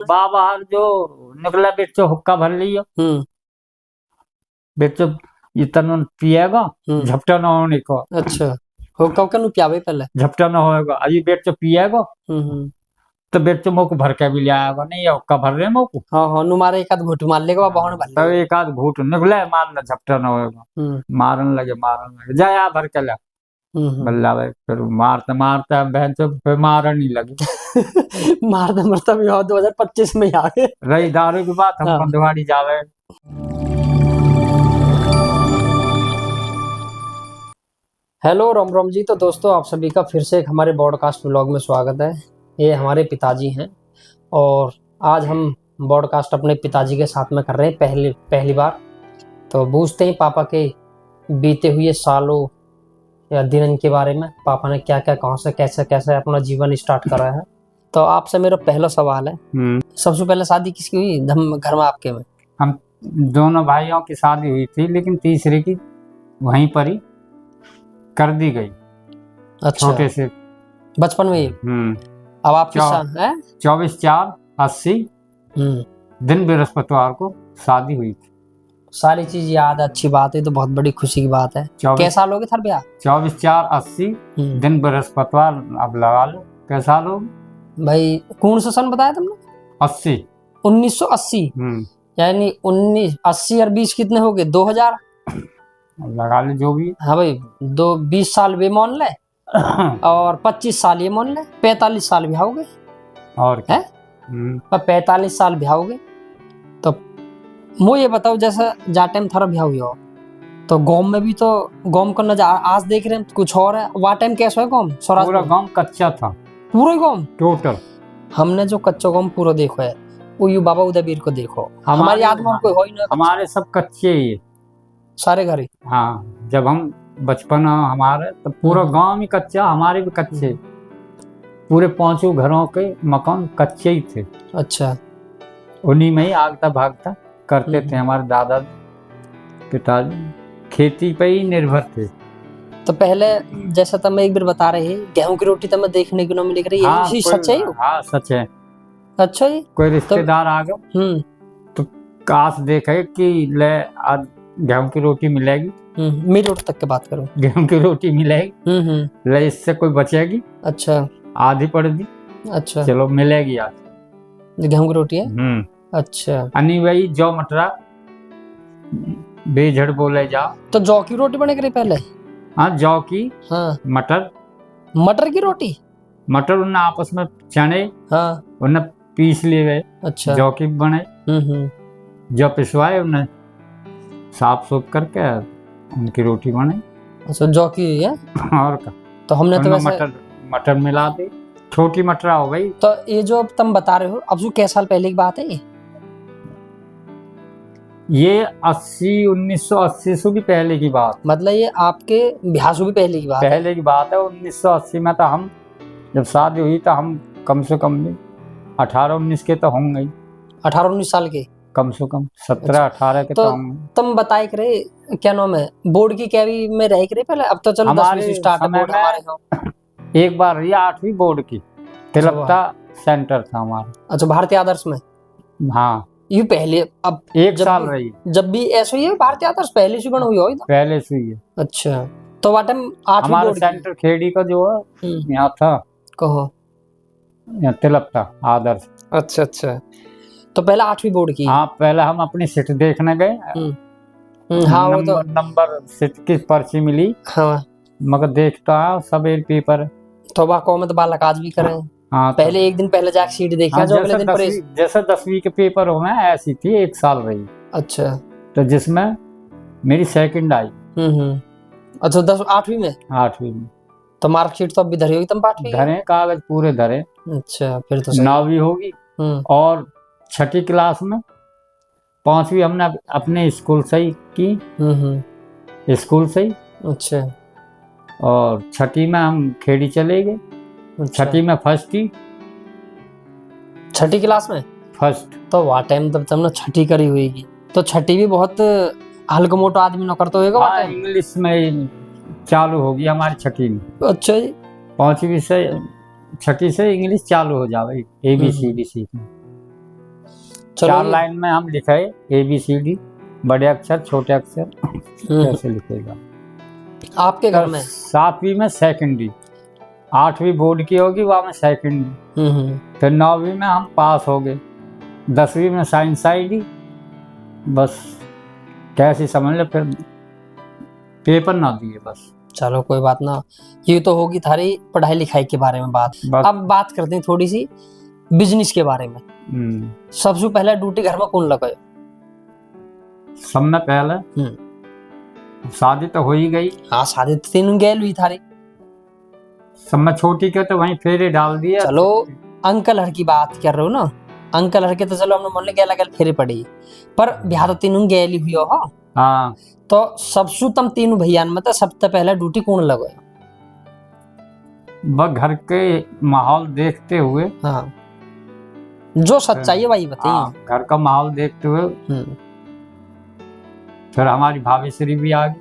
बाहर जो निकला बेचो हुक्का भर लियो बेचो इतना पिएगा झपटा ना होने को। अच्छा हुक्का का नु पियावे पहले झपटा ना होएगा अजी बेचो पिएगा तो बेचो मोको भर के भी ले आएगा नहीं हुक्का भर रहे मोको। हाँ हाँ नु मारे एक आध घूट मार लेगा बहन भर तो एक आध घूट निकले मारना झपटा ना होएगा मारन लगे जाया भर के ला बल्ला भाई फिर मारते मारते बहन से फिर मारन नहीं लगी मारते मरते भी 2025 में आ गए। रही दारू की बात हम बंदवाड़ी जावे। हेलो राम राम जी। तो दोस्तों आप सभी का फिर से एक हमारे बॉडकास्ट व्लॉग में स्वागत है। ये हमारे पिताजी हैं और आज हम बॉडकास्ट अपने पिताजी के साथ में कर रहे हैं पहली बार। तो पूछते हैं पापा के बीते हुए सालों या दिनों के बारे में, पापा ने क्या क्या कहाँ से कैसे कैसे अपना जीवन स्टार्ट करा है। तो आपसे मेरा पहला सवाल है, सबसे पहले शादी किसकी हुई घर में आपके में? हम दोनों भाइयों की शादी हुई थी लेकिन तीसरे की वहीं पर ही कर दी गई। अच्छा छोटे से बचपन में ही। अब आपकी 24/4/80 दिन बृहस्पतिवार को शादी हुई थी। सारी चीज याद है, अच्छी बात है, तो बहुत बड़ी खुशी की बात है। कैसा साल हो गए था ब्याह? 24/4/80 दिन बृहस्पतिवार। अब लगा लो कैसा साल हो भाई। कौन सा सन बताया तुमने? 80 1980 यानी 1980 और 20 कितने हो गए? 2000 लगा ले जो भी। हाँ भाई 20 साल वे मान ले और 25 साल ये मान ले, 45 साल ब्याह हो गए। और है 45 साल ब्याह हो गए। तो मुझे ये बताओ जैसे जा टाइम थारा ब्याह हुआ तो गांव में भी तो गांव का नजारा आज देख रहे हैं कुछ और है। वहाँ टाइम कैसा है गांव? पूरा गांव कच्चा था, पूरा गांव टोटल। हमने जो कच्चा गांव पूरा देखो है वो यू बाबा उदयवीर को देखो। हमारी याद में कोई हो ही नहीं। हमारे सब कच्चे ही सारे घर ही। हाँ जब हम बचपन हमारे तो पूरा गांव ही कच्चा, हमारे भी कच्चे, पूरे 5 घरों के मकान कच्चे ही थे। अच्छा उन्हीं में ही आगता भागता करते थे। हमारे दादा पिताजी खेती पे ही निर्भर थे। तो पहले जैसा तुम एक बार बता रहे गेहूं की रोटी तुम्हें देखने को मिल रही है। हाँ, सच है? हाँ सच है। अच्छा जी। कोई रिश्तेदार आ गए तो काश देखे कि ले आज गेहूं की रोटी मिलेगी। मीट रोटी तक की बात करो, गेहूं की रोटी मिलेगी ले इससे कोई बचेगी। अच्छा आधी पड़ दी। अच्छा चलो मिलेगी आज गेहूं की रोटी है। अच्छा अन्नी भाई जौ मटरा बेझड़ बोले जा। तो जौ की रोटी बने करे पहले? हाँ जौ की। हाँ मटर की रोटी। मटर उन्हें आपस में चने उन्हें पीस लिए गए। अच्छा जौ की बने। जौ पिसवाए उन्हें साफ सूफ करके उनकी रोटी बने। अच्छा जौ की है। और का तो हमने तो वैसे मटर मिला दी, छोटी मटरा हो गई। तो ये जो तुम बता रहे हो अब जो कैसे साल पहले की बात है ये 1980 से भी पहले की बात। मतलब ये आपके ब्याह से भी पहले की बात है? 1980 में तो हम जब शादी हुई तो हम कम से कम 18-19 के तो होंगे। 18-19 साल के कम से कम 17-18 के तो तुम बताए करे क्या नाम है बोर्ड की कैवी में रह करे पहले? अब तो चलो 10वीं से स्टार्ट है बोर्ड हमारे। एक बार रही 8वीं बोर्ड की तिलकता सेंटर था हमारा। अच्छा भारतीय आदर्श में। हाँ ये पहले अब 1 साल रही जब भी ऐसा ही है। भारतीय आदर्श पहले से बना हुई हो पहले से ही है। अच्छा तो वाटम 8वीं बोर्ड सेंटर खेड़ी का जो है यहाँ था कहो तिलकता आदर्श। अच्छा अच्छा तो पहले 8वीं बोर्ड की। हाँ पहले हम अपनी सीट देखने गए। हाँ नंबर सीट की पर्ची मिली। हाँ मगर देखता है सब एक पेपर। तो वाको में तो बालक आज भी करें। हाँ पहले एक दिन पहले जाके सीट देखा। हाँ, जो अगले दिन जैसे 10वीं के पेपर हो में ऐसी थी 1 साल रही। अच्छा तो जिसमें मेरी सेकंड आई। अच्छा 8वीं में। 8वीं में तो मार्कशीट तो अब भी धरी होगी तुम? 8वीं धरे कागज पूरे धरे। अच्छा फिर तो 9वीं होगी और 6ठी क्लास में। 5वीं हमने अपने स्कूल से ही की। स्कूल से ही। अच्छा और 6ठी में हम खेड़ी चले गए। 6ठी में फर्स्ट ही। 6ठी क्लास में फर्स्ट। तो वहाँ टाइम तब तुमने 6ठी करी हुई। तो 6ठी भी बहुत हल्का मोटा आदमी न करते होगा। हाँ, इंग्लिश में चालू होगी हमारी 6ठी में। अच्छा जी 5वीं से 6ठी से इंग्लिश चालू हो जाए ABCD सीखने। 4 लाइन में हम लिखे ABCD, बड़े अक्षर छोटे अक्षर कैसे लिखेगा आपके घर में? 7वीं में सेकेंडरी, 8वीं बोर्ड की होगी वहाँ में सेकेंडरी, फिर 9वीं में हम पास हो गए, 10वीं में साइंस ID, बस कैसे समझ ले, फिर पेपर ना दिए बस। चलो कोई बात ना, ये तो होगी थारी पढ़ाई लिखाई के बारे में बात। अब बात करते हैं थोड़ी सी बिजनेस के बारे में। सबसे पहले ड्यूटी घर में कौन लगाए? सब में पहले शादी तो हो ही गई। हाँ शादी तो 3 गैल हुई थारी। सब में छोटी के तो वहीं फेरे डाल दिया। चलो अंकल हर की बात कर रहे हो ना, अंकल हर के तो चलो हमने मन गैला गैल फेरे पड़ी, पर ब्याह तो 3 गैल हुई हो। हाँ तो सबसे तम 3 भैया में तो सबसे पहले ड्यूटी कौन लगाए? बस घर के माहौल देखते हुए। हाँ जो सच्चाई है वही बताइए। घर का माहौल देखते हुए फिर हमारी भाभी श्री भी आ गई,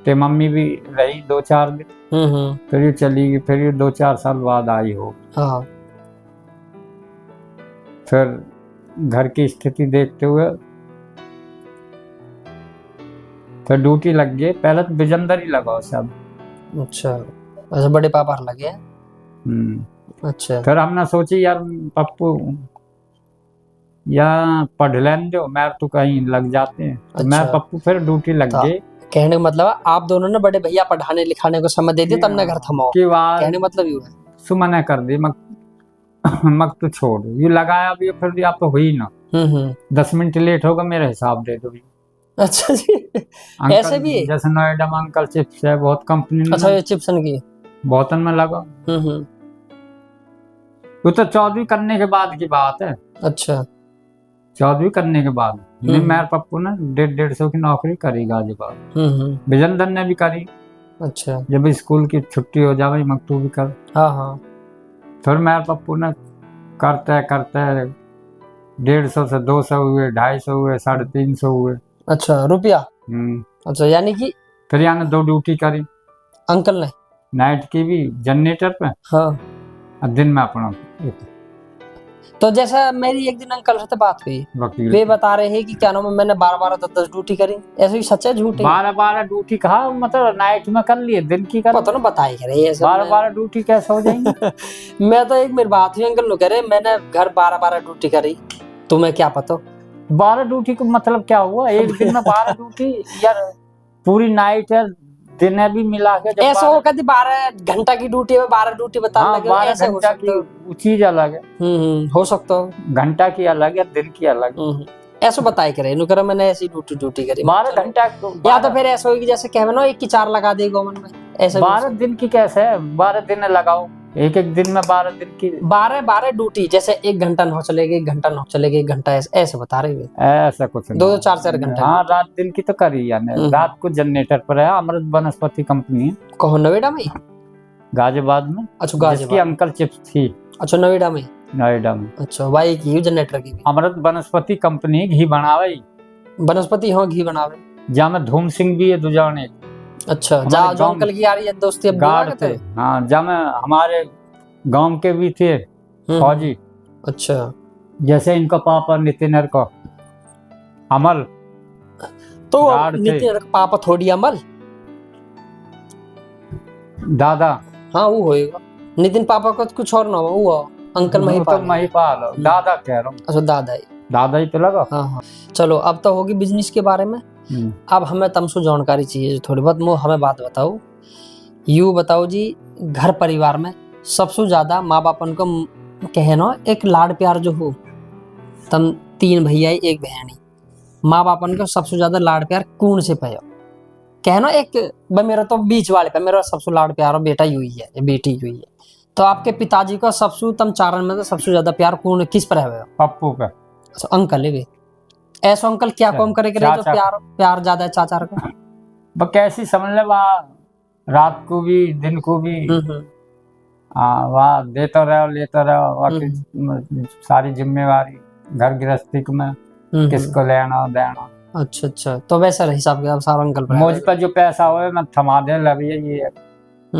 ते मम्मी भी रही 2-4 दिन, फिर ये चली गई, फिर ये 2-4 साल बाद आई हो। हाँ फिर घर की स्थिति देखते हुए फिर ड्यूटी लग गई। पहले तो बिजंदर ही लगाओ सब। अच्छा अच्छा, बड़े पापा लगे। अच्छा फिर हमने सोची यार पप्पू या पढ़ लेने दो, मैं तो कहीं लग जाते हैं। अच्छा। मैं पप्पू फिर ड्यूटी लग गए। कहने का मतलब आप दोनों ने बड़े भैया पढ़ाने लिखाने को समय दे दिया, तब न घर थमाओ। कहने मतलब ये है सुमने कर दी मग तो छोड़ ये लगाया भी, फिर आप तो हुई ना। 10 मिनट लेट होगा मेरा हिसाब दे दो। अच्छा जी ऐसे भी है? जैसे नोएडा में अंकल चिप्स है, बहुत कंपनी। अच्छा ये चिप्सन की बोतल में लगा। वो तो 14वीं करने के बाद की बात है। अच्छा 14वीं करने के बाद मेरे पप्पू ने 150 की नौकरी करी गाजियाबाद। विजनदन ने भी करी। अच्छा जब स्कूल की छुट्टी हो जाए मकतू भी कर। हाँ हाँ फिर मेरे पप्पू ने करते करते 150 से 200 हुए, 250 हुए, 350 हुए। अच्छा रुपया। अच्छा यानी कि फिर यानी 2 ड्यूटी करी अंकल ने, नाइट की भी जनरेटर पे। हाँ और दिन में अपना। तो जैसा मेरी एक दिन अंकल से बात हुई, वे बता रहे हैं कि क्या नाम है मैंने 12-12 10-10 ड्यूटी करी। ऐसे ही सच है झूठ है? 12-12 ड्यूटी कहा, मतलब नाइट में कर लिए, दिन की कर पता ना बताई करे ऐसे 12-12 ड्यूटी कैसे हो जाएंगी। मैं तो एक मेरी बात हुई अंकल ने कह रहे मैंने घर 12-12 ड्यूटी करी, तुम्हें क्या पता? 12 ड्यूटी का मतलब क्या हुआ? एक दिन में 12 ड्यूटी यार, पूरी नाइट है दिन भी मिला के। ऐसा हो कभी 12 घंटा की ड्यूटी में 12 ड्यूटी बता लगे। 12 घंटा की चीज अलग है। हो सकता हो घंटा की अलग है, दिन की अलग। ऐसा बताई करे नु करे मैंने ऐसी ड्यूटी करी 12 घंटा। या तो फिर ऐसा होगी जैसे कहवे ना 1 की 4 लगा देगा मन में, ऐसा 12 दिन की कैसे है? 12 दिन लगाओ, एक दिन में 12 दिन की 12 ड्यूटी। जैसे 1 घंटा नौ चलेगी, 1 घंटा नौ चलेगी, 1 घंटा ऐसे बता रहे हैं। ऐसा कुछ 2 4 घंटे। हाँ रात दिन की तो करी यानी। रात को जनरेटर पर है, अमृत वनस्पति कंपनी है। कहो नोएडा में? गाजियाबाद में। अच्छा गाजियाबाद जिसकी अंकल चिप्स थी। अच्छा नोएडा में? नोएडा में। अच्छा वाई की जनरेटर की अमृत वनस्पति कंपनी घी बनावे। वनस्पति हाँ घी बनावे। जहाँ में धूम सिंह भी है दुजाने। अच्छा जा जो अंकल की आ रही है दोस्ती अब गार्ड थे। हाँ जहाँ में हमारे गांव के भी थे फौजी। अच्छा जैसे इनका पापा नितिन का अमल, तो नितिन का पापा थोड़ी अमल दादा। हाँ वो होएगा नितिन पापा का कुछ और ना हुआ। अंकल महिपाल। तो महिपाल दादा कह रहा हूँ। अच्छा दादा ही तो लगा। हाँ हाँ चलो अब तो होगी बिजनेस के बारे में। अब हमें तुमसे जानकारी चाहिए थोड़ी बहुत। मो हमें बात बताओ, यू बताओ जी घर परिवार में सबसे ज्यादा माँ बापन को कहना एक लाड प्यार जो हो, तम 3 भैया 1 बहनी, माँ बापन को सबसे ज्यादा लाड प्यार कौन से पे कहना? एक मेरा तो बीच वाले पे मेरा सबसे लाड प्यार बेटा हुई है, बेटी हुई है। तो आपके पिताजी का सबसे तम चारण में तो सबसे ज्यादा प्यार कौन किस पर है? पप्पू पे। अच्छा अंकल है। ऐसा अंकल क्या काम करे जो प्यार ज्यादा है चाचा का? कैसी समझ ले, रात को भी दिन को भी वाह देता रहो लेता रहो। सारी जिम्मेवारी घर गृहस्थी में किसको लेना देना। अच्छा अच्छा तो वैसा हिसाब किताब सारा अंकल पर। मुझ पर जो पैसा हो मैं थमा दे लगी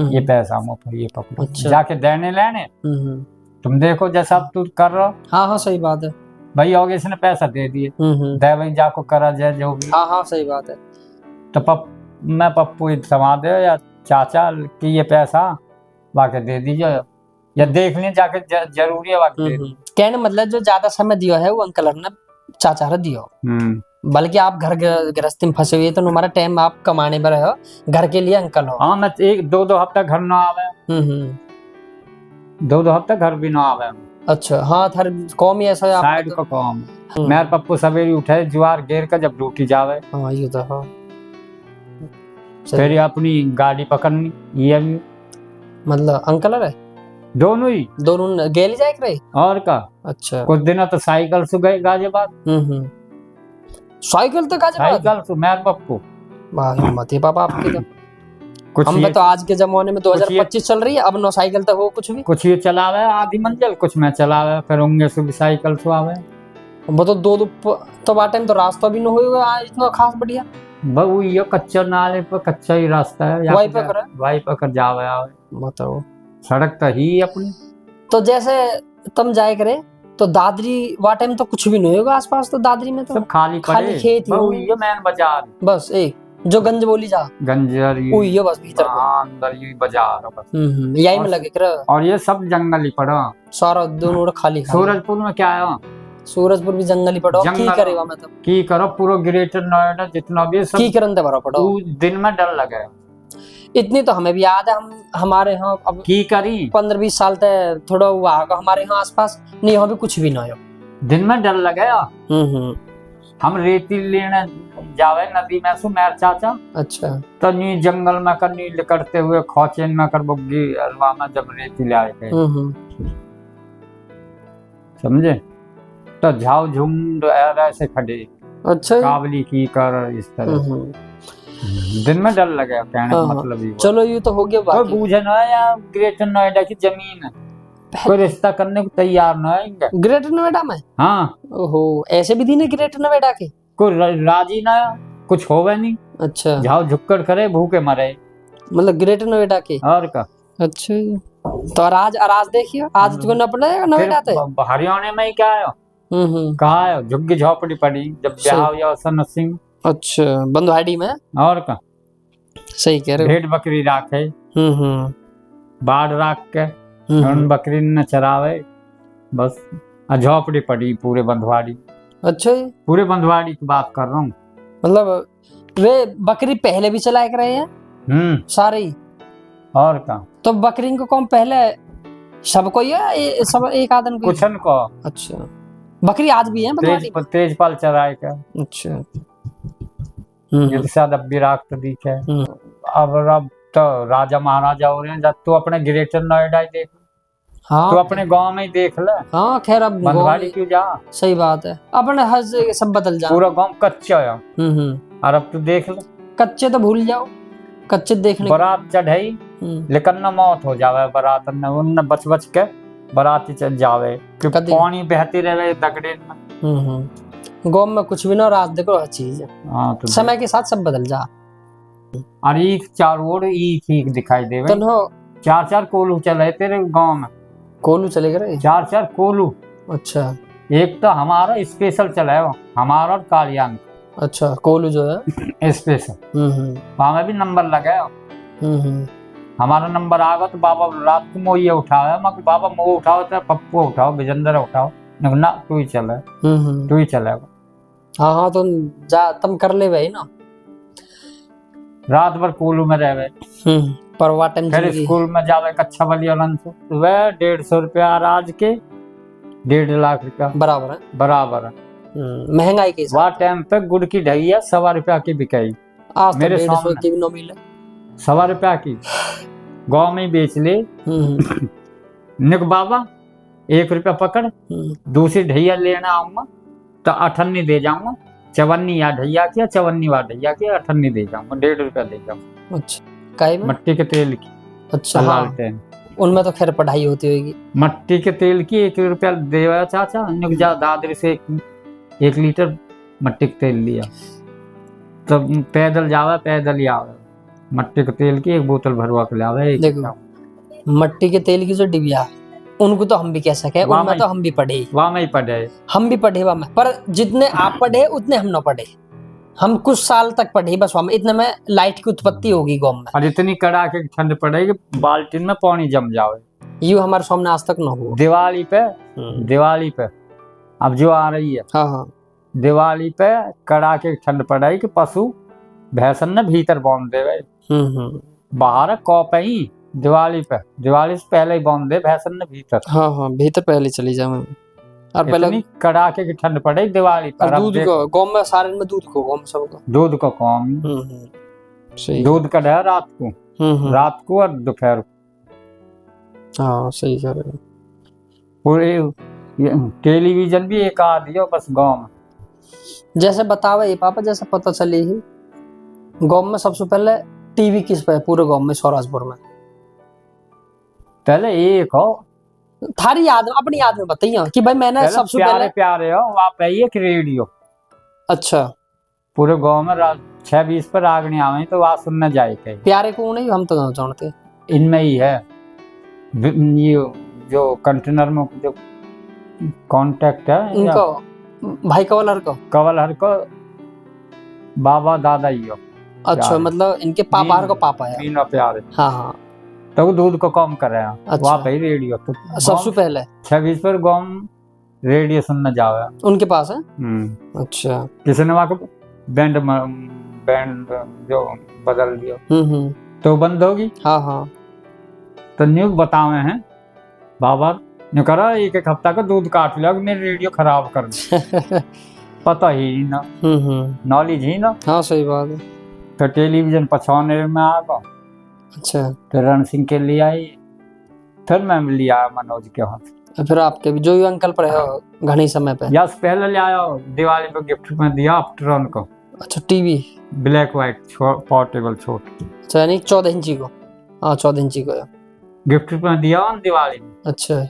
ये पैसा मुझे ये पकड़ो। अच्छा। जाके देने लेने तुम देखो जैसा अब तू कर रहा। हाँ हाँ सही बात है। भाई होगे इसने पैसा दे दिए, दे भाई जाको करा जाए जो भी। हाँ हाँ सही बात है। तो मैं पप्पू इतमा दे या चाचा कि ये पैसा वाके दे दीजिए या देख लें जाके जरूरी है वाके। कहने मतलब जो ज्यादा समय दिया है वो अंकल ने चाचा ने दियो, बल्कि आप घर गृहस्थी में फंसे हुए तो तुम्हारा टाइम आप कमाने पर हो, घर के लिए अंकल हो। हाँ मैं एक दो हफ्ता घर ना आवे, दो हफ्ता घर भी ना आवे। अच्छा हाँ थर कौम ही ऐसा है साइड का काम। मेरे पप्पू सवेरे उठे ज्वार घेर का जब ड्यूटी जावे। हाँ ये तो हाँ फिर अपनी गाड़ी पकड़नी ये मतलब अंकल है दोनों गेली जाए रहे और का। अच्छा कुछ दिन तो साइकिल से गए गाजियाबाद। साइकिल तो गाजियाबाद साइकिल से मेरे पप्पू हिम्मत है पापा आपकी तो। हम तो आज के जमाने में 2025 चल रही है, अब नो साइकिल तो हो कुछ ये चलावे आधी मंजिल, कुछ मैं चलावे फिर होंगे से भी साइकिल से आवे। वो तो दो तो बाटे तो रास्ता भी न होगा इतना खास बढ़िया। बहु ये कच्चा नाले पर कच्चा ही रास्ता है, वाई पकड़ जावे आवे बताओ। सड़क तो ही अपनी। तो जैसे तुम जाए करे तो दादरी वाटे में तो कुछ भी नहीं होगा आसपास, तो दादरी में तो सब खाली खेत ये मैन बाजार बस एक जो गंज बोली जा गंजर ये बस भीतर अंदर ये बाजार बस यही में लगे कर। और ये सब जंगल ही पड़ा सारा दोनों खाली। सूरजपुर में क्या है, सूरजपुर भी जंगल ही पड़ो की करेगा मतलब की करो पूरा ग्रेटर नोएडा जितना भी सब की करन दे भरा पड़ो दिन में डर लगे। इतनी तो हमें भी याद है, हम हमारे यहाँ अब की करी 15-20 साल तक थोड़ा हुआ हमारे यहाँ आसपास नहीं यहाँ भी कुछ भी ना हो, दिन में डर लगे। हम रेती लेने जावे नदी में सु मेरे चाचा। अच्छा तो नी जंगल में कर नी करते हुए खोचेन में कर बुग्गी अलवा में जब रेती ले आए थे समझे, तो झाव झुंड ऐसे खड़े। अच्छा काबली की कर इस तरह दिन में डर लगे कहने मतलब ही। चलो ये तो हो गया बात। कोई बूझे ना या ग्रेटर नोएडा की जमीन कोई रिश्ता करने को तैयार ना है ग्रेटर नोएडा में। हाँ ओहो ऐसे भी दिन ग्रेटर नोएडा के कोई राजी ना कुछ होवे नहीं। अच्छा झाव झुक्कड़ करे भूखे मरे मतलब ग्रेटर नोएडा के और का। अच्छा तो आज देखिए आज तो न पड़ेगा नोएडा ते हरियाणा में ही क्या है कहा है झुग्गी झोपड़ी पड़ी जब ब्याह हुआ सन सिंह। अच्छा बंदवाड़ी में और का सही कह रहे हो। भेड़ बकरी राखे बाढ़ राख के बकरी न चरावे बस झोपड़ी पड़ी पूरे बंधवाड़ी। अच्छा पूरे बंधवाड़ी की बात कर रहा हूँ मतलब वे बकरी पहले भी चलाए कर रहे हैं सारी और का। तो बकरी को कौन पहले सबको ये सब एक आदमी को कुछन को। अच्छा बकरी आज भी है तेजपाल चराए का। अच्छा ये तो शायद अब भी राख दिखे। अब तो राजा महाराजा हो रहे हैं जब तो अपने ग्रेटर नोएडा ही देख। हाँ तो अपने गांव में ही देख ले। हाँ खैर अब बंधवाड़ी क्यों जा। सही बात है अपने हर सब बदल जा पूरा गांव कच्चा है। और अब तो देख ले कच्चे तो भूल जाओ कच्चे देखने बारात चढ़ाई लेकिन न मौत हो जावे बारात न उन बच के बाराती चल जावे क्योंकि पानी बहती रहे दगड़े में। गांव में कुछ भी ना रात देखो हर चीज है। हाँ तो समय के साथ सब बदल जा। और एक चारों ओर एक दिखाई देवे तो चार कोलू चले तेरे गांव में। कोलू चले गए चार कोलू। अच्छा एक तो हमारा स्पेशल चला है हमारा और कालियान। अच्छा कोलू जो है स्पेशल वहां में भी नंबर लगा है। हमारा नंबर आ गया तो बाबा रात को मोये उठाओ मगर बाबा मोह उठाओ तो पप्पू उठाओ विजेंद्र उठाओ ना तू ही चले तू ही चलेगा। हाँ हाँ तो जा तुम कर ले भाई ना रात भर कोलू में रहे पर फिर स्कूल में जावे कच्चा वाली वह 150 रुपया आज के 1.5 लाख रुपया बराबर है महंगाई के वह टाइम पे गुड़ की ढैया 1.25 रुपया की बिकाई मेरे सामने की भी न मिले 1.25 रुपया की गाँव में बेच ले निक बाबा 1 रुपया पकड़ दूसरी ढैया लेना आऊंगा तो 58 दे जाऊंगा 54 या ढैया की 54 वाला ढैया की 58 दे जाऊंगा 1.5 रुपया दे जाऊंगा। अच्छा काई में मट्टी के तेल की। अच्छा हाँ उनमें तो खैर पढ़ाई होती होगी। मट्टी के तेल की 1 रुपया देवा चाचा जा दादरी से 1 लीटर मट्टी के तेल लिया तो पैदल जावा पैदल ही आवे मट्टी के तेल की 1 बोतल भरवा के लावे। देखो मट्टी के तेल की जो डिबिया उनको तो हम भी कह सके, उनमें तो हम भी पढ़े, वहाँ में ही पढ़े, हम भी पढ़े वहाँ में, पर जितने आप पढ़े उतने हम ना पढ़े। हम कुछ साल तक पढ़े बस वहाँ में, इतने में लाइट की उत्पत्ति होगी गाँव में। और इतनी कड़ाके की ठंड पड़ेगी बाल्टीन में पानी जम जावे। यूं हमारे सामने आज तक ना हुआ। दिवाली पे अब जो आ रही है, हाँ, दिवाली पे कड़ाके की ठंड पड़ेगी कि पशु भैंसन ने भीतर बांध दे, बाहर कौप ही दिवाली से पहले ही बांध दे भैंसन ने भीतर। हाँ, भीतर पहले चली जाए। और पहले कड़ाके की ठंड पड़ेगी दिवाली पर। दूध को गाँव में सारे में दूध को गाँव में सबको दूध को कौम दूध का है रात को और दोपहर को। हाँ सही कह रहे हो। पूरे टेलीविजन भी एक आ दिया बस गाँव में। जैसे बतावे ये पापा, जैसे पता चली ही गाँव में सबसे पहले टीवी किस पे पूरे गाँव में सौराजपुर में? पहले एक हो थारी याद, अपनी याद में बताइए कि भाई मैंने सबसे पहले प्यारे हो वहाँ पे एक रेडियो। अच्छा, पूरे गांव में 6:20 पर आगनी आवे तो वहाँ सुनना जाए कहीं। प्यारे को नहीं, हम तो जानते इनमें ही है ये जो कंटेनर में जो कांटेक्ट है इनको भाई कवलहर को बाबा दादा ही हो। अच्छा, मतलब इनके पापा को पापा है। मीना प्यारे। हाँ तो दूध को कम कर रहे हैं। अच्छा। वहाँ पे रेडियो तो सबसे पहले 6:20 पर गाँव रेडियो सुनना जावे उनके पास है। अच्छा, किसी ने वहाँ को बैंड जो बदल दिया तो बंद होगी। हाँ तो न्यूज बतावे हैं बाबा ने करा एक हफ्ता का दूध काट लिया, मेरी रेडियो खराब कर दी। पता ही ना, नॉलेज ही ना। हाँ सही बात है। तो टेलीविजन पछाने में आ गया। अच्छा, तो रण सिंह के लिए आई, फिर मैं लिया मनोज के हाथ। फिर आपके भी जो अंकल पर है घनी समय पे यस पहले ले आया दिवाली पे गिफ्ट में दिया आफ्टरऑन को। अच्छा, टीवी ब्लैक व्हाइट पोर्टेबल छोट। अच्छा, यानी 14 इंची को। हाँ 14 इंची को गिफ्ट में दिया दिवाली में। अच्छा,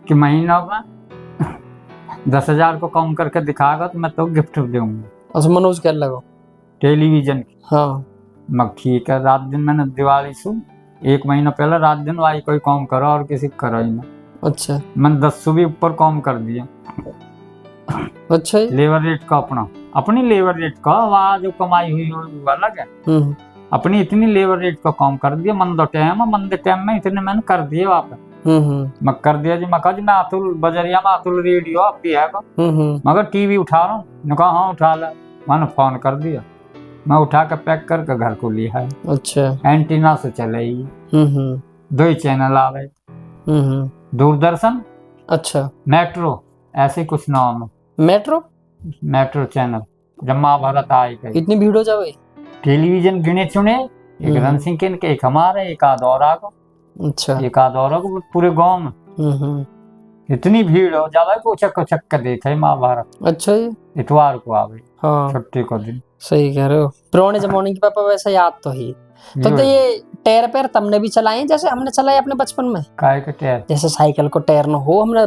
कि महीना में 10,000 को कम करके दिखाएगा तो मैं तो गिफ्ट दूंगा। अच्छा, मनोज क्या लगा टेलीविजन की। हाँ मग ठीक है, रात दिन मैंने दिवाली सुन 1 महीना पहले रात दिन भाई कोई काम करो और किसी करो ही ना। अच्छा, मैंने 10 भी ऊपर काम कर दिया। अच्छा, लेबर रेट का अपनी लेबर रेट का वहाँ जो कमाई हुई वो अलग है। अपनी इतनी लेबर रेट का काम कर दिया। मंदे टाइम में इतने मैंने कर दिए वहाँ पे। मैं कर दिया जी। मैं अतुल बजरिया में अतुल रेडियो अब भी है मगर टीवी उठा रहा हूँ। कहा हाँ उठा ला। मैंने फोन कर दिया, मैं उठा कर पैक करके घर को लिया है। अच्छा, एंटीना से चले 2 ही चैनल आ रहे, दूरदर्शन अच्छा, मेट्रो ऐसे कुछ नाम है। Metro channel. जब महाभारत आई गई इतनी भीड़ हो जाए। टेलीविजन गिने चुने, एक रण सिंह के, एक हमारे, एक आदौरा को। अच्छा, एक आदौरा को पूरे गांव में इतनी भीड़ हो ज्यादा को चक कर देते है महाभारत। अच्छा, इतवार को आ गई। हाँ, छुट्टी को दिन। सही कह रहे हो। पुराने जमाने की पापा वैसे याद तो ही। तो ये टायर पैर तुमने भी चलाए जैसे हमने चलाए अपने बचपन में? काय के टायर? जैसे साइकिल को टायर न हो, हमने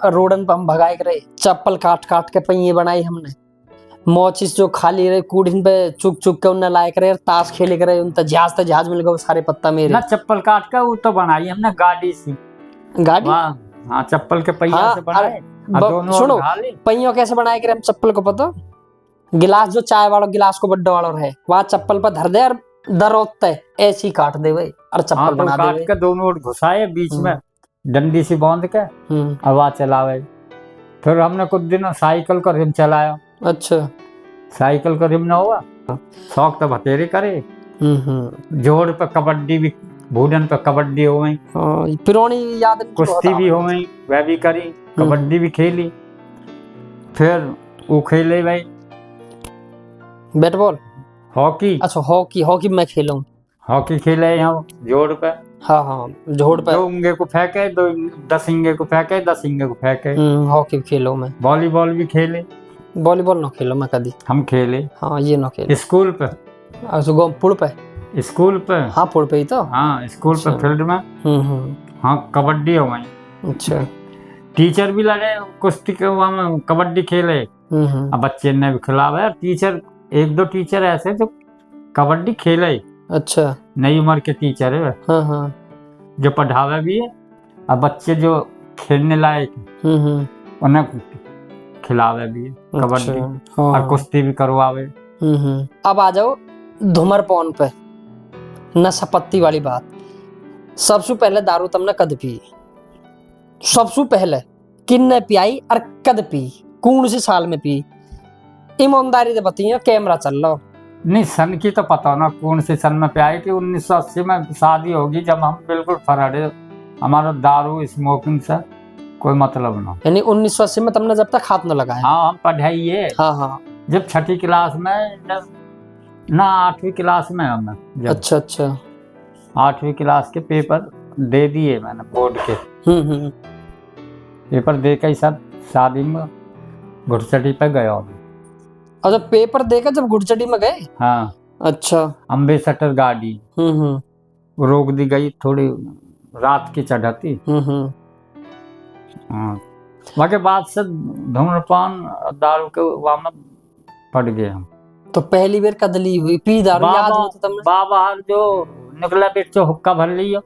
रोडन पर हम भगाए करे, चप्पल काट के पहिए बनाई हमने, मोचिस जो खाली रहे कूड़िन पे चुक के उन्हें लाए करे, ताश खेले करे, उन जहाज मिल गए सारे पत्ता मेरे ना। चप्पल काट के वो तो बनाई हमने गाड़ी सी। गाड़ी? हाँ, चप्पल के पहिया से बनाए। सुनो, पहियों कैसे बनाए करे हम चप्पल को पता? गिलास जो चाय वाला गिलास को बड्डा वाला रहे वहाँ चप्पल पर धर दे और दरोते ऐसी काट दे भाई और चप्पल बना दे। काट के दोनों ओर घुसाए बीच में डंडी से बांध के और वहाँ चलावे। फिर हमने कुछ दिन साइकिल का रिम चलाया। अच्छा, साइकिल का रिम न हुआ शौक तो बतेरे करे। जोड़ पे कबड्डी भी, भूडन पे कबड्डी हो गई, पुरानी याद, कुश्ती भी हो गई, वह भी करी, कबड्डी भी खेली। फिर वो खेले भाई बैट बॉल, हॉकी। अच्छा, हॉकी मैं खेलूं। हॉकी खेले यहाँ जोड़ पे। हाँ, जोड़ पे 2 इंगे को फेंके, 10 इंगे को फेंके, 10 इंगे को फेंके। हॉकी खेलो मैं। वॉलीबॉल भी खेले। वॉलीबॉल ना खेलो मैं कभी। हम खेले। हाँ, ये ना खेले। स्कूल पे। अच्छा, पुल पे। स्कूल पे। हाँ, पुल पे ही तो। हाँ, स्कूल पे फील्ड में। हाँ, कबड्डी हो गई। अच्छा, टीचर भी लड़े कुश्ती के, वहाँ कबड्डी खेले। अब बच्चे ने भी खिलाया। टीचर 1-2 टीचर ऐसे जो कबड्डी खेले। अच्छा, नई उम्र के टीचर है। हाँ, जो पढ़ावे भी है अब बच्चे जो खेलने लायक उन्हें खिलावे भी, कबड्डी और कुश्ती भी करवावे। अब आ जाओ धूम्रपान पे, नशा वाली बात। सबसे पहले दारू तुमने कद पी? सबसे पहले किन्ने पियाई और कद पी? कौन सी साल में पी? ईमानदारी से बताइए, कैमरा चल रहा। नहीं, सन की तो पता ना कौन से सन में पियाई कि 1980 में शादी होगी, जब हम बिल्कुल फराडे, हमारा दारू स्मोकिंग से कोई मतलब ना। यानी 1980 में तुमने जब तक हाथ न लगाया? हाँ, हम पढ़ाई है। हाँ, जब 6ठी क्लास में ना 8वीं क्लास में हम। अच्छा 8वीं क्लास के पेपर दे दिए मैंने बोर्ड के। पेपर दे के सब शादी में घुड़चटी पे गया। अच्छा, पेपर देकर जब घुड़चटी में गए? हाँ। अच्छा। अम्बेसडर गाड़ी रोक दी गई, थोड़ी रात की चढ़ाती। वहाँ के बाद से धूम्रपान दारू के वहाँ पड़ गए हम। तो पहली बार कदली हुई पी दारू याद हो तो तुमने? बाहर जो निकला बेचो हुक्का भर लिया,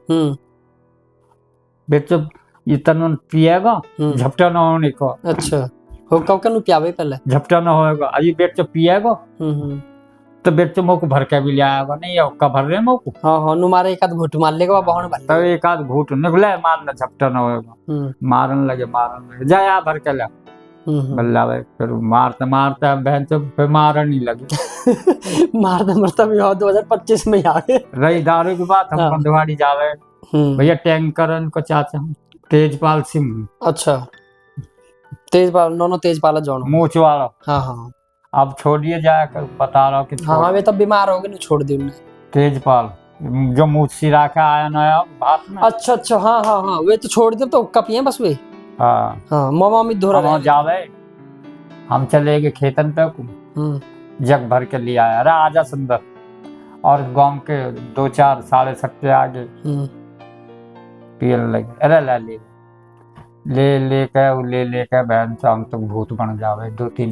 बेचो इतना पिएगा झपटा ना होने को। अच्छा, हुक्का कनु पियावे पहले? झपटा ना होएगा, अभी बेचो पिएगा तो बेचो मोको भर के भी ले आएगा। नहीं हुक्का भर रहे मोको। हाँ, नुमारे एक आध घूट मार लेगा, बहन भर तो एक आध घूट निकले, मारना झपटा ना होएगा। मारन लगे जाया भर के ला बल्ला भाई। फिर मारते बहन तो फिर मारन नहीं लगे। मारते भी 2025 में आ गए। रही दारू की बात, हम बंधवाड़ी जावे भैया, टैंकर को चाहते हम तेजपाल सिंह। अच्छा, तेजपाल, नो तेजपाल जोन मूछ वाला। हाँ। अब छोड़िए जाकर, बता रहा हूँ कि हाँ, वे तब बीमार हो गए, छोड़ दी उन्हें। तेजपाल जो मूछ सिरा के आया नया बात में। अच्छा, हाँ, वे तो छोड़ दे तो हुक्का पिए बस वे। हाँ, मामा में धोरा रहे जावे। हम चले गए खेतन पे, जग भर के लिया आया। अरे आजा सुंदर, और गांव के 2-4 साढ़े सट्टे आगे पियन लगे। अरे ले के बहन से हम तो भूत बन जावे। 2-3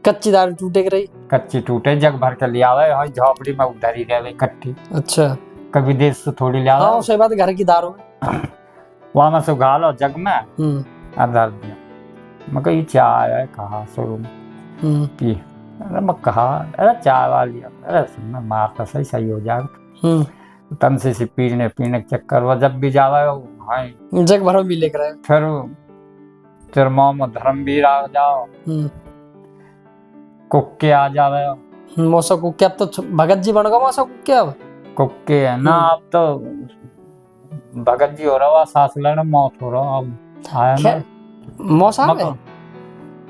कच्ची दारू टूटे के रही, कच्ची टूटे जग भर के लिया आवे, झोपड़ी में उधर ही रहे इकट्ठी। अच्छा, कभी देश से थोड़ी लिया। हाँ, सही बात, घर की दारू वहां में सुखा लो जग में अंदर दिया। मैं कही चाय है कहा शुरू में पी। अरे मैं कहा अरे चाय वाली, अरे सुन मारता सही हो जाएगा। तन से पीने के चक्कर वो जब भी जावा जग भर में लेकर फिर तेरे में धर्मवीर आ जाओ, कुक्के आ जावे। मौसा कुक्के अब तो भगत जी बन गए। मौसा कुक्के अब कुक्के है ना, अब तो भगत जी हो रहा, सास लड़ने मौत हो रहा। अब आया ना मौसा।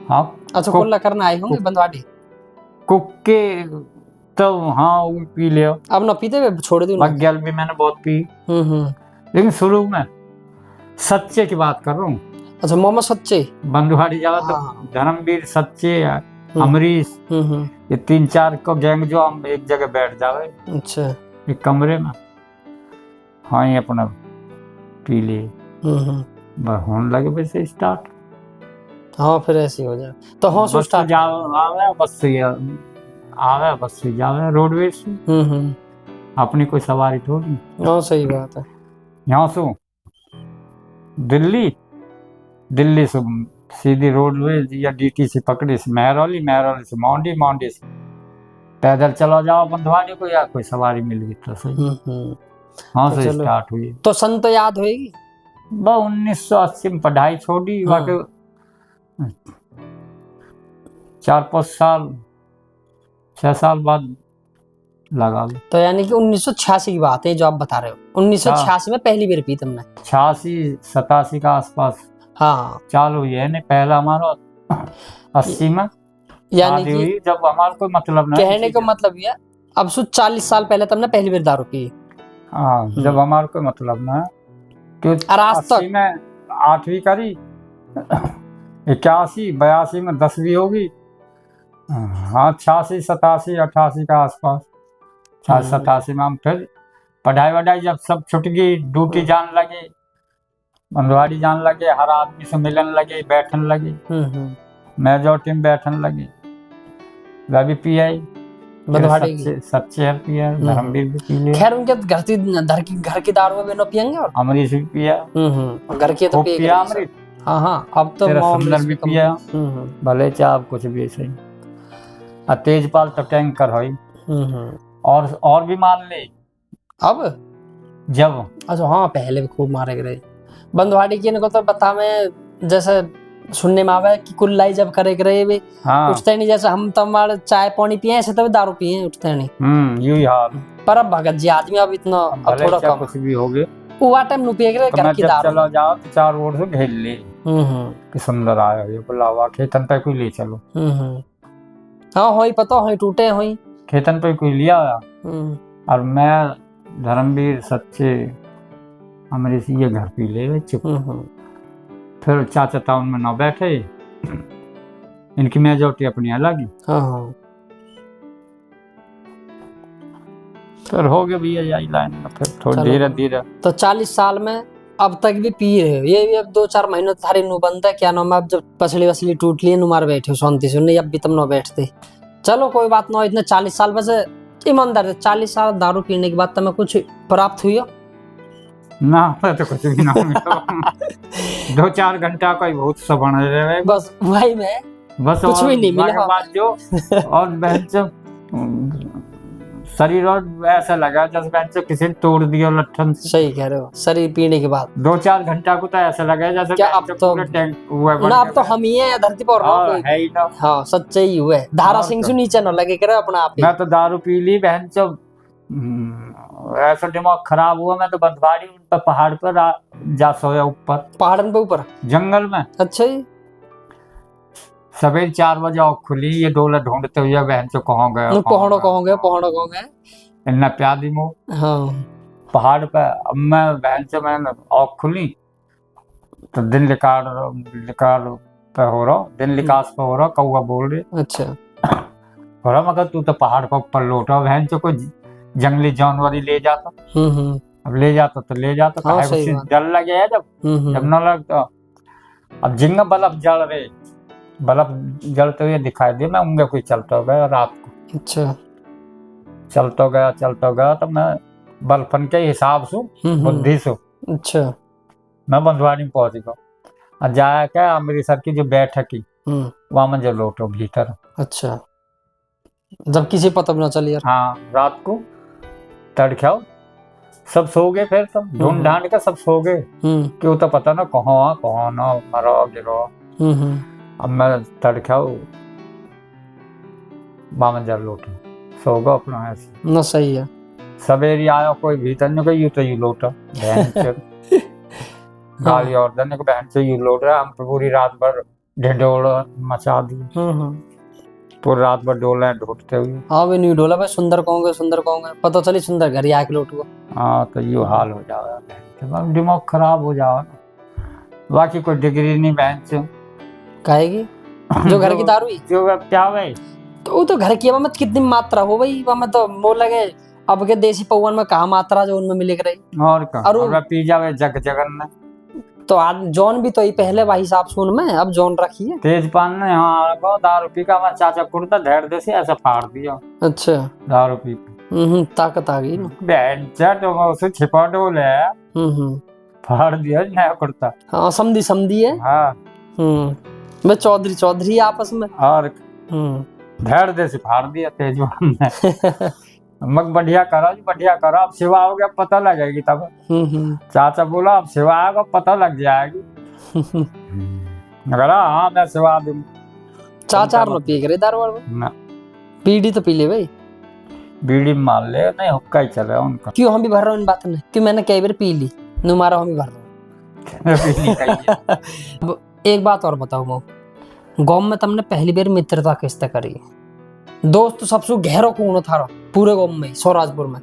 हाँ, अच्छा, कोल्ला करना आए होंगे बंदवाड़ी कुक्के तो। हाँ, वो पी लियो। अब ना पीते हुए छोड़ दी। मग्गल भी मैंने बहुत पी, लेकिन शुरू में सच्चे की बात कर रहा हूँ। अच्छा, मोहम्मद सच्चे बंदवाड़ी जावा तो धर्मवीर, सच्चे, अमरीश, ये 3-4 को गैंग जो हम एक जगह बैठ जावे। अच्छा, एक कमरे में। हाँ, ये अपना पी लिए, होने लगे वैसे स्टार्ट। हाँ, फिर ऐसे हो जाए तो हाँ सो स्टार्ट आवे बस से जावे रोडवेज से। अपनी कोई सवारी थोड़ी। हाँ, सही बात है। यहाँ से दिल्ली से सीधी रोडवेज या DTC पकड़ी से महरौली से मौंडी से पैदल चला जाओ बंधवाड़ी को, या कोई सवारी मिल गई तो सही। हाँ, से स्टार्ट हुई। तो सन तो याद होगी? 1980 में पढ़ाई छोड़ी। 4-5 साल 6 साल बाद लगा लो। तो यानी कि 1986 की बात है जो आप बता रहे हो। 1986 में पहली बार पी तुमने? 86-87 का आसपास। हाँ, चालू ये नहीं, पहला हमारा 80 में यानी कि जब हमारा कोई मतलब नहीं। कहने का मतलब ये अब 40 साल पहले तुमने पहली बार दारू पी। हाँ, जब हमारा कोई मतलब ना, क्योंकि 80 में 8वीं करी, 81-82 में 10वीं होगी। हाँ, 86-87-88 का आसपास। 87 में हम फिर पढ़ाई जब सब छुट गई, ड्यूटी जाने लगे, बंधवाड़ी जाने लगे, हर आदमी से मिलने लगे, बैठने लगे, मेजोरिटी में बैठने लगे। वह भी पी आई। बंधवाड़ी की। सच्चे पिया, धर्मवीर भी पी लिया। खैर उनके घर की दारू में भी न पियेंगे। और अमरीश भी पिया। घर की तो पिया अमृत। हाँ हाँ, अब तो सुंदर भी पिया। भले चाह कुछ भी सही। तेजपाल तो टैंकर है। और भी मार ले अब जब। अच्छा हाँ, पहले भी खूब मारे गए बंधवाड़ी की। इनको तो बता में जैसे सुनने में आवे कि कुल्लाई जब करे रहे भी उठते नहीं, जैसे हम तमाड़ चाय पानी पिए ऐसे तभी दारू पिए उठते नहीं। यही हाल। पर अब भगत जी आदमी अब इतना अब थोड़ा कम कुछ भी हो गए वो टाइम नु पिए रहे घर की दारू। चला जाओ तो चार ओर से घेर ले कि सुंदर आया ये बुलावा खेतन पे कोई ले चलो। हाँ होई पता होई टूटे होई खेतन पे कोई लिया आया। और मैं धर्मवीर सच्चे अमरीश ये घर पी ले चुप। फिर चाचा टाउन में न बैठे, इनकी मेजोरिटी अपनी अलग ही। फिर हो गया भैया यही लाइन में। फिर थोड़ी धीरे धीरे तो 40 साल में अब तक भी पी रहे हो। ये भी अब 2-4 महीनों थारी नु बंद है क्या नाम है। अब जब पसली वसली टूट लिए नुमार बैठे हो शांति से, नहीं अब भी तुम न बैठते। चलो कोई बात ना, इतने 40 साल वैसे ईमानदार 40 साल दारू पीने के बाद तुम्हें कुछ प्राप्त हुई ना? तो कुछ भी ना मिला। 2-4 घंटा का बहुत सा बन रहे बस वही में बस कुछ भी नहीं मिला। बात जो और बहन शरीर और ऐसा लगा जैसे बहन किसी ने तोड़ दिया लट्ठन। सही कह रहे हो। शरीर पीने के बाद 2-4 घंटा को तो ऐसा लगा जैसे क्या अब तो ना, अब तो हम ही है धरती पर है ही ना। हाँ सच्चे ही हुए। धारा सिंह से नीचे न लगे करे अपना आप ही। मैं तो दारू पी ली बहन जब ऐसा दिमाग खराब हुआ। मैं तो बंधवाड़ी पर पहाड़ पर जा सोया ऊपर पहाड़न पे ऊपर जंगल में। अच्छा जी। सवेरे 4 बजे आँख खुली, ये डोला ढूंढते हुए बहन से कहाँ गया पहाड़ों गए इन्ना प्यादी मो। हाँ पहाड़ पे। अब मैं बहन से मैंने आँख खुली तो दिन लिकार पे हो रहा, दिन लिकास पे हो रहा, कौआ बोल रहे। अच्छा हो रहा मगर तू तो पहाड़ पर ऊपर लौटा। बहन से कोई जंगली जानवर ही ले जाता। अब ले जाता तो ले जाता। हाँ, डर लगे है जब न लगता। अब जिंगा बल्ब जल रहे, बल्ब जलते हुए दिखाई दे। मैं उंगे कोई चलता गया रात को। अच्छा चलता गया तो मैं बलफन के हिसाब से बुद्धि से अच्छा मैं बंधवाड़ी में पहुंच गया। जाया क्या अमृतसर की जो बैठक की वहां में जो लौटो भीतर। अच्छा जब किसी पता भी ना चली। हाँ रात को तड़ख्याओ सब सो गए। फिर सब ढूंढ ढांड के सब सो गए। क्यों तो पता ना कहाँ ना मरो गिरो। अब मैं तड़ख्याओ वहां जब लौटो सो गो अपना ऐसे ना। सही है। सवेरे आया कोई भीतर ने कोई तो यू लौटा बहन से गाली और देने को बहन से यू लौट रहा। हम पूरी रात भर ढिंडोर मचा दी। पूरी रात भर डोला ढूंढते हुए। हाँ वे नहीं डोला भाई। सुंदर कहूँगे पता चली सुंदर घर आके लौट हुआ। हाँ तो यू हाल हो जाएगा, दिमाग खराब हो जाओ ना। बाकी कोई डिग्री नहीं बहन से कहेगी जो घर की दारू जो क्या भाई। तो वो तो घर की अब कितनी मात्रा हो भाई वह तो मोल लगे। अब के देसी पवन में कहा मात्रा जो उनमें मिले रही और का पी जावे जगन में। तो आज जॉन भी तो ही पहले वही हिसाब सुन में अब जॉन रखी है। तेजपान ने हाँ दारू पी का चाचा कुर्ता धेड़ दे से ऐसा फाड़ दिया। अच्छा दारू पी ताकत आ गई ना। तो उसे छिपा डोले फाड़ दिया नया कुर्ता। हाँ समझी है। हाँ मैं चौधरी आपस में और धेड़ दे से फाड़ दिया तेजपान ने। मग बढ़िया करो अब सेवा हो गया पता लगेगी तब। चाचा बोला अब सेवा आएगा पता लग जाएगी। मगर हाँ मैं सेवा दूँ। चाचा न पी करे दारू ना बीड़ी तो पी ले भाई। बीड़ी मान ले नहीं हुक्का ही चले उनका। क्यों हम भी भर रहा हूँ इन बातों में कि मैंने कई बार पी ली नुमारा हम भी भर रहा हूँ। एक बात और बताओ मो गाँव में तुमने पहली बार मित्रता किससे करी? दोस्त सबसे गहरो कौन था पूरे गाँव में सौराजपुर में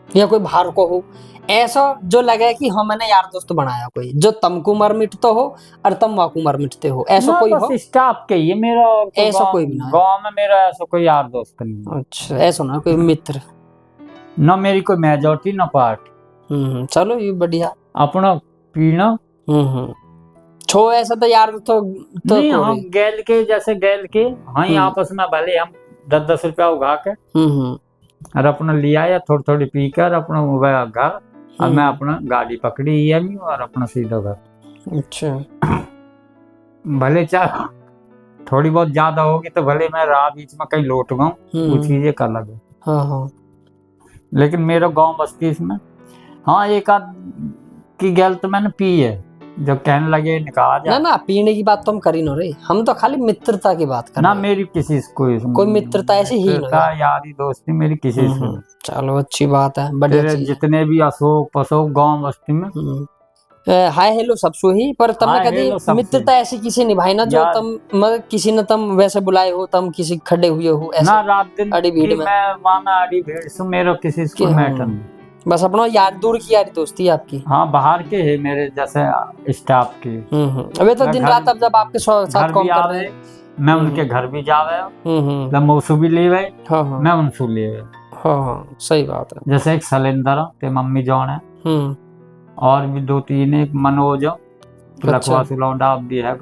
या कोई बाहर को हो ऐसा जो लगे कि हाँ मैंने यार दोस्त बनाया कोई जो तुमको मर मिटते हो और तुम वाकू मर मिटते हो ऐसा कोई हो? स्टाफ के ये मेरा ऐसा कोई भी ना गाँव में मेरा ऐसा कोई यार दोस्त नहीं। अच्छा ऐसा ना कोई मित्र ना मेरी कोई मेजोरिटी ना पार्ट। चलो ये बढ़िया अपना पीना छो ऐसा तो यार तो नहीं हम गैल के जैसे गैल के हाँ आपस में भले हम 10-10 रुपया उगा के और अपना लिया या थोड़ी थोड़ी पी कर अपना हो गया घर। और मैं अपना गाड़ी पकड़ी ईएमयू और अपना सीधा घर। अच्छा। भले चाह थोड़ी बहुत ज्यादा होगी तो भले मैं राह बीच में कहीं लौट गऊँ, वो चीजें का लगे। हाँ। लेकिन मेरा गांव बस्ती इसमें हाँ एक आध की गैल तो मैंने पी है, जो कहने लगे निकाह जा। ना पीने की बात तो हम कर ही न रहे, हम तो खाली मित्रता की बात कर ना रहे। मेरी किसी से कोई मित्रता ऐसी ही नहीं, यारी दोस्ती मेरी किसी से नहीं। चलो अच्छी बात है, बढ़िया चीज। जितने भी अशोक पशोक गांव बस्ती में हाय हेलो सब सो ही, पर तम कभी मित्रता ऐसी किसी निभाई ना जो तम मतलब किसी ने तम वैसे बुलाए हो, तम किसी खड़े हुए हो ऐसे ना रात दिन अड़ी भीड़ में। मैं माना अड़ी भीड़ से मेरा किसी से मैटर नहीं, बस अपना यार दूर की यारी दोस्ती है आपकी। हाँ बाहर के है मेरे जैसे स्टाफ की। अबे तो दिन रात अब जब आपके साथ काम कर रहे हैं मैं उनके घर भी जावे, जब मौसू भी ले गए मैं उनसे ले गए। हाँ सही बात है। जैसे एक सलेंदर ते मम्मी जौन है और भी 2-3 एक मनोज लखवा सुलौंडा भी है,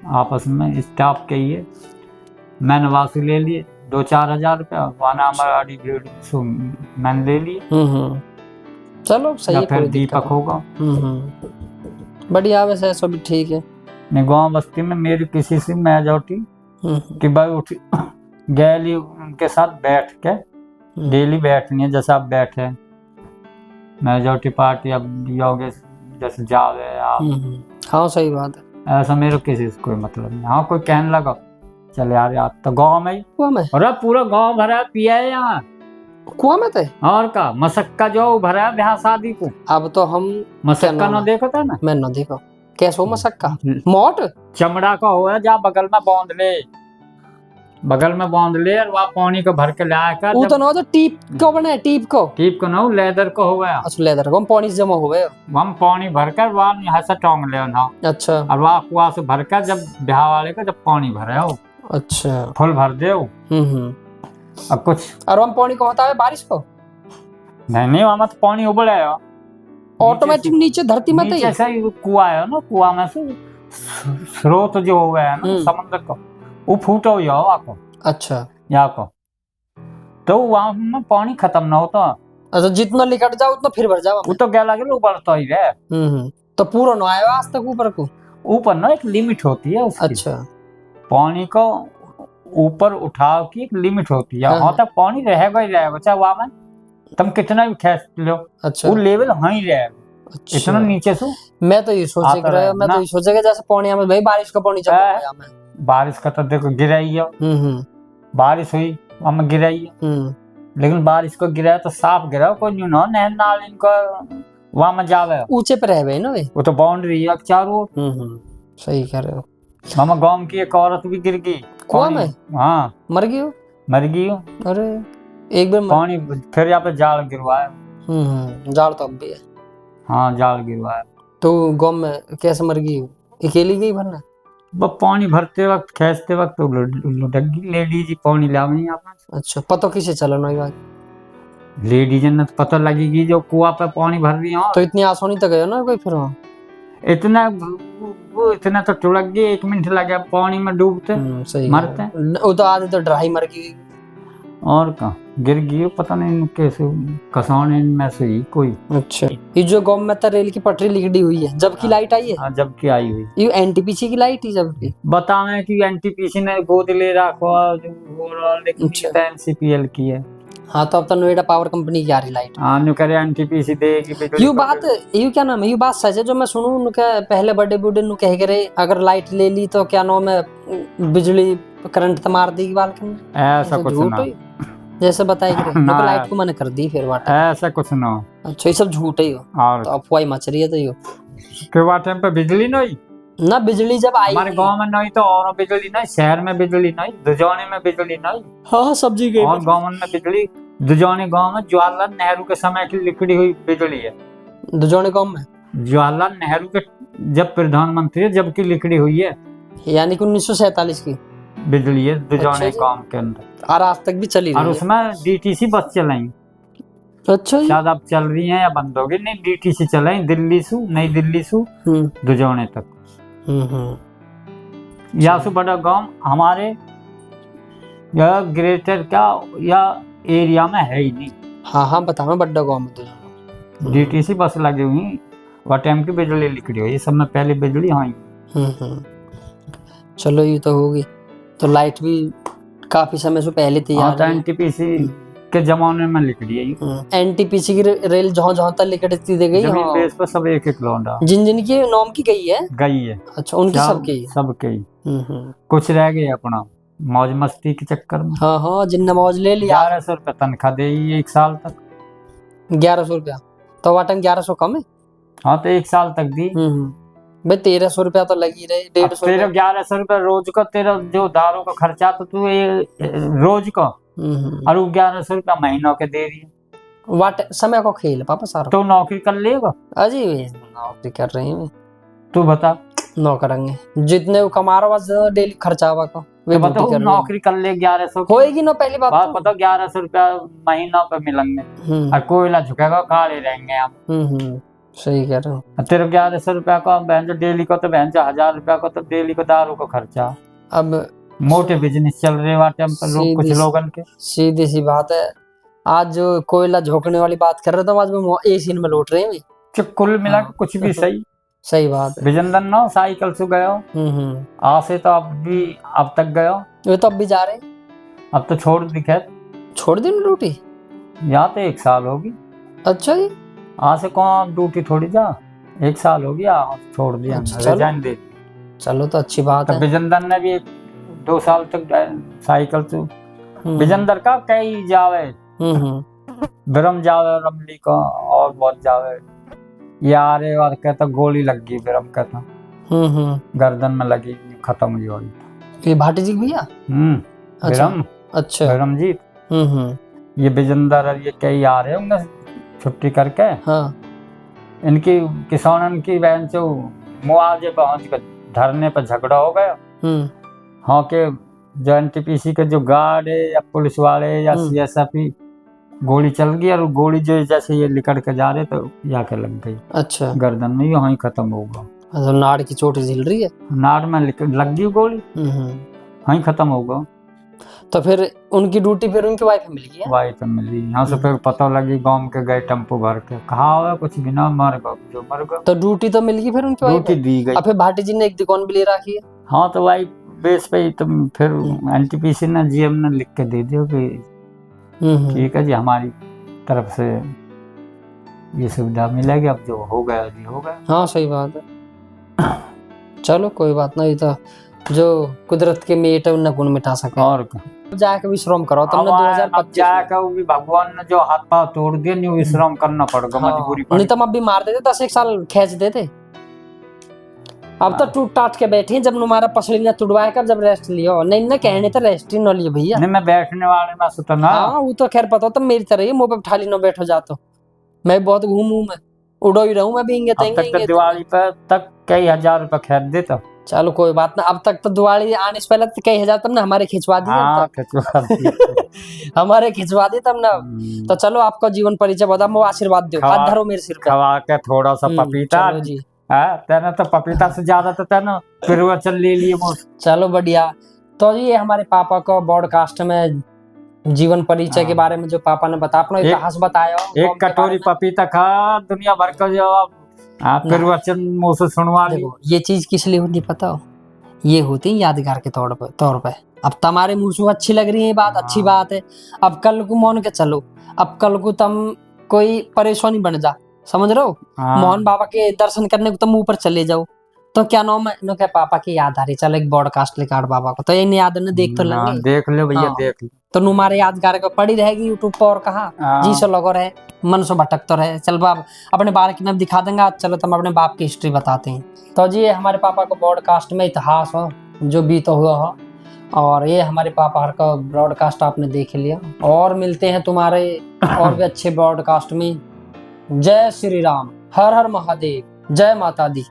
आपस में स्टाफ के ही है। मैंने वासु ले लिए 2-4 हजार रुपया, वाना हमारा आड़ी भीड़ मैंने ले लिए। चलो सही है, फिर दीपक होगा बढ़िया, वैसे सब ठीक है। नहीं गाँव बस्ती में मेरी किसी से मेजॉरिटी कि भाई उठ गैली उनके साथ बैठ के डेली बैठनी है, जैसे आप बैठे मेजॉरिटी पार्टी अब योगे जैसे जावे आप। हाँ सही बात है, ऐसा मेरे किसी से कोई मतलब नहीं। हाँ कोई कहने लगा चल यार तो गाँव में अरे पूरा गाँव भरा पिया है यहाँ कुआं में थे और का मसक्का जो भरा है ब्याह शादी को। अब तो हम मसक्का न देखो था ना, मैं न देखो कैसे हो मसक्का मोट चमड़ा का हो जा बगल में बांध ले और वहाँ पानी को भर के लाया कर। वो तो ना तो टीप को बने टीप को ना लेदर को हो गया। अच्छा लेदर को पानी से जमा हो गया, हम पानी भरकर वहाँ यहाँ से टोंग ले ना। अच्छा। और वहाँ कुआं से भरकर जब ब्याह वाले का जब पानी भरे हो अच्छा फुल भर दे अब कुछ। और हम पानी को होता है बारिश को नहीं वहाँ तो पानी उबल है ऑटोमेटिक नीचे धरती में नीचे से कुआं है ना, कुआं में से स्रोत जो हो गया है ना समुद्र का वो फूटा हुआ हो आपको। अच्छा यहाँ को तो वहाँ में पानी खत्म ना होता। अच्छा जितना निकट जाओ उतना फिर भर जाओ, वो तो क्या लगे उबलता ही रहे। तो पूरा ना आया आज तक ऊपर को, ऊपर ना एक लिमिट होती है उसकी। अच्छा पानी को ऊपर उठाव की एक लिमिट होती है, वहां तक पानी रहेगा ही रहेगा चाहे वहां में तुम कितना भी खींच लो। अच्छा वो लेवल वहीं रहेगा। अच्छा। इतना नीचे से मैं तो ये सोच रहा मैं तो ये सोचेगा जैसे पानी में भाई बारिश का पानी चल रहा है, बारिश का तो देखो गिरा ही है, बारिश हुई वहां गिरा ही है, लेकिन बारिश को गिरा तो साफ गिरा, कोई न्यू ना नहर नाल इनको वहां में जावे ऊंचे पे रह ना वो तो बाउंड्री है चारों। सही कह रहे हो। मामा गांव की एक औरत भी गिर गई कुआं में। हाँ मर गई हो। अरे एक बार पानी फिर यहाँ पे जाल गिरवाया। जाल तो अब भी है। हाँ जाल गिरवाया। तो गांव में कैसे मर गई, अकेली गई भरना? पानी भरते वक्त खींचते वक्त तो लुढ़क गई लेडीज पानी लावे यहाँ पे। अच्छा पता किसे चला ना बात, लेडीज ने पता लगेगी जो कुआं पे पानी भर रही हो। तो इतनी आसानी तक गया ना कोई फिर वहाँ इतना तो टुड़क गई, 1 मिनट लगे पानी में डूबते मरते। वो तो आधे तो ड्राई मर गई और कहाँ गिर गई पता नहीं कैसे कसाने में से ही कोई। अच्छा ये जो गांव में तो रेल की पटरी लिखी हुई है जबकि लाइट आई है। जबकि आई हुई ये एनटीपीसी की लाइट ही जबकि बतावे कि एनटीपीसी ने गोद ले रखा लेकिन एनसीपीएल की है। हाँ तो अब तो नोएडा पावर कंपनी की आ रही लाइट। हाँ नु करे एनटीपीसी देगी यू बात यू क्या नाम है यू बात सच है जो मैं सुनूं उनके पहले बड़े बूढ़े नु कह करे अगर लाइट ले ली तो क्या नाम है बिजली करंट तो मार देगी बालकन। ऐसा कुछ ना जैसे बताई कि लाइट को मैंने कर दी फिर बात ऐसा कुछ ना। अच्छा ये सब झूठ ही हो और तो अफवाह मच रही है तो यो के बात टाइम पे बिजली नहीं ना बिजली जब आई हमारे गांव में नहीं तो और बिजली नहीं, शहर में बिजली नहीं, दुजौनी में बिजली नहीं। हाँ सब्जी के और गांव में बिजली दुजौनी गांव में जवाहरलाल नेहरू के समय की लिखड़ी हुई बिजली है। दुजौनी गांव में जवाहरलाल नेहरू के जब प्रधानमंत्री जब की लिखड़ी हुई है यानी कि 1947 की बिजली है दुजौनी गांव के अंदर और आज तक भी चली रही है। और उसमें डीटीसी बस चलाई। अच्छा शायद अब चल रही है या बंद होगी। नहीं डीटीसी चलाई दिल्ली से नई दिल्ली से दुजौनी तक। या से बड़ा गांव हमारे यह ग्रेटर क्या या एरिया में है ही नहीं। हाँ हाँ बता, मैं बड्डा गाँव में तो जाना। डीटीसी बस लगी हुई, वह टाइम की बिजली लिख रही हो, ये सब में पहले बिजली हाँ। चलो ये तो होगी। तो लाइट भी काफी समय से पहले तैयार है। एनटीपीसी के जमाने में लिख रही है। एनटीपीसी की रेल जहाँ जहाँ तक लिखती दी गई, जमीन बेस पर सब एक एक लौंडा जिन जिन की नाम की गई है। अच्छा, उनकी सबकी सबके कुछ रह गए अपना मौज मस्ती के चक्कर में। हाँ हाँ, जिन मौज ले लिया। 1100 रुपया तनख्वाह दे 1 साल तक। 1100 रुपया तो वाटन 1100 कम है। हाँ तो 1 साल तक दी। भाई 1300 रुपया तो लगी रहे। 150 तेरा 1100 रुपया रोज का, तेरा जो दारू का खर्चा तो तू रोज का, और 1100 रुपया महीनों के दे रही है। वाट समय को खेल पापा सारा। तो नौकरी कर लेगा? अजी नौकरी कर रही है। तू बता। नौकरेंगे जितने वो कमा रहा बस डेली खर्चा हुआ को तो बताओ नौकरी कर ले 1100 होएगी ना। पहली बात तो पता 1100 रुपया महीना पे मिलेंगे और कोयला झुकेगा काले रहेंगे हम। सही कह रहे हो। तेरे 1100 रुपया का बहन जो डेली को, तो बहन जो 1000 रुपया को तो डेली को दारू का खर्चा। अब मोटे बिजनेस चल रहे वाटे लोग, कुछ लोगन के। सीधी सी बात है। आज जो कोयला झोंकने वाली बात कर रहे थे, आज में एसी में लौट रहे हैं। कुल मिला के कुछ भी सही। सही बात है। विजनदन ना साइकिल से गयो से तो अब तक गयो। ये तो अब भी जा रहे। अब तो छोड़ दी, खैर छोड़ दी ड्यूटी। यहाँ तो 1 साल होगी। अच्छा जी। आज से कौन ड्यूटी थोड़ी जा, 1 साल हो गया छोड़ दिया। रिजाइन दे। चलो तो अच्छी बात है। विजनदन ने भी 2 साल तक साइकिल से। विजनदर का कई जावे, ब्रह्म जावे, रमली का और बहुत जावे यार। और कहता गोली लग गई ब्रह्म कहता, गर्दन में लगी, खत्म हुई गोली। ये भाटी जी भैया। ब्रह्म। अच्छा ब्रह्मजीत। ये विजनदर और ये कई आ रहे होंगे छुट्टी करके। हाँ। इनकी किसानन की बहन से मुआवजे पहुंच कर धरने पर झगड़ा हो गया। हाँ के जो एनटीपीसी के जो गार्ड है या पुलिस वाले या सीएसएफ गोली चल गई, और गोली जो जैसे ये निकल के जा रहे तो जाके लग गई। अच्छा। गर्दन में वहीं खत्म होगा। अच्छा, नाड़ की चोट झिल रही है। नाड़ में लग गई गोली, वहीं खत्म होगा। तो फिर उनकी ड्यूटी फिर उनकी वाइफ मिल गई। वाइफ मिली। यहाँ से फिर पता लगी गांव के गए टेम्पो भर के, कहा हुआ कुछ भी ना, मर गया जो मर गया। तो ड्यूटी तो मिल गई फिर उनकी वाइफ। ड्यूटी दी गई। फिर भाटी जी ने एक दुकान भी ले रखी है। हाँ तो वाइफ बेस पे तो फिर एनटीपीसी ने जीएम ने लिख के दे दिया कि ठीक है जी, हमारी तरफ से ये सुविधा मिलेगी। अब जो हो गया जी हो गया। हाँ सही बात है। चलो कोई बात नहीं, तो जो कुदरत के मेट है उन गुण मिटा सके। और जाके विश्राम करो तुमने। 2025 जाके भी भगवान ने जो हाथ पांव तोड़ दिए, नहीं विश्राम करना पड़ेगा। मजबूरी पड़ी। नहीं तो अब भी मार देते, 10-1 साल खींच देते। अब तो टूट टाट के बैठे, जब तुम्हारा पसली ने तुड़वाए कर, जब रेस्ट लियो। नहीं ना कहने तो रेस्ट ही न लियो भैया। नहीं मैं बैठने वाले में सुता ना। हाँ वो तो खैर पता हो, तुम मेरी तरह ही मुंह पे ठाली न बैठो जातो। मैं बहुत घूमू, मैं उड़ो ही रहूं, मैं भी इंगे तक दिवाली पर तक कई हजार रुपए खरीद देता। चलो कोई बात ना। अब तक तो दिवाली आने से पहले तो कई हजार तुमने हमारे खिंचवा दिए। हमारे खिंचवा दिए तब ना। तो चलो आपका जीवन परिचय बता, वो आशीर्वाद दो, हाथ धरो मेरे सिर पे। खवा के थोड़ा सा पपीता जी। तेना तो पपीता से ज्यादा तो तेना प्रवचन ले लिए। चलो बढ़िया। तो जी ये हमारे पापा को ब्रॉडकास्ट में जीवन परिचय के बारे में जो पापा ने बताया, अपना इतिहास बताया। एक कटोरी पपीता खा, दुनिया भर का जो प्रवचन मुंह से सुनवा ली। ये चीज किस लिए होती पता हो? ये होती है यादगार के तौर पे। अब तुम्हारे मुंह से अच्छी लग रही है बात, अच्छी बात है। अब कल को मान के चलो, अब कल को तुम कोई परेशानी बन जा, समझ रहे हो? मोहन बाबा के दर्शन करने को तुम ऊपर चले जाओ, तो क्या नाम है क्या पापा की याद आ रही, चल एक ब्रॉडकास्ट लेकर बाबा को, तो इन याद ने देख तो लेंगे। देख लो भैया, देख लो तो तुम्हारे यादगार को पड़ी रहेगी यूट्यूब पर। और कहा जी सो लगो रहे, मन से भटक तो रहे। चल बाप अपने बारे की नब दिखा देंगे। चलो तुम अपने बाप की हिस्ट्री बताते हैं। तो जी हमारे पापा को ब्रॉडकास्ट में इतिहास हो जो बीत हुआ हो, और ये हमारे पापा का ब्रॉडकास्ट आपने देख लिया। और मिलते हैं तुम्हारे और भी अच्छे ब्रॉडकास्ट में। जय श्री राम, हर हर महादेव, जय माता दी।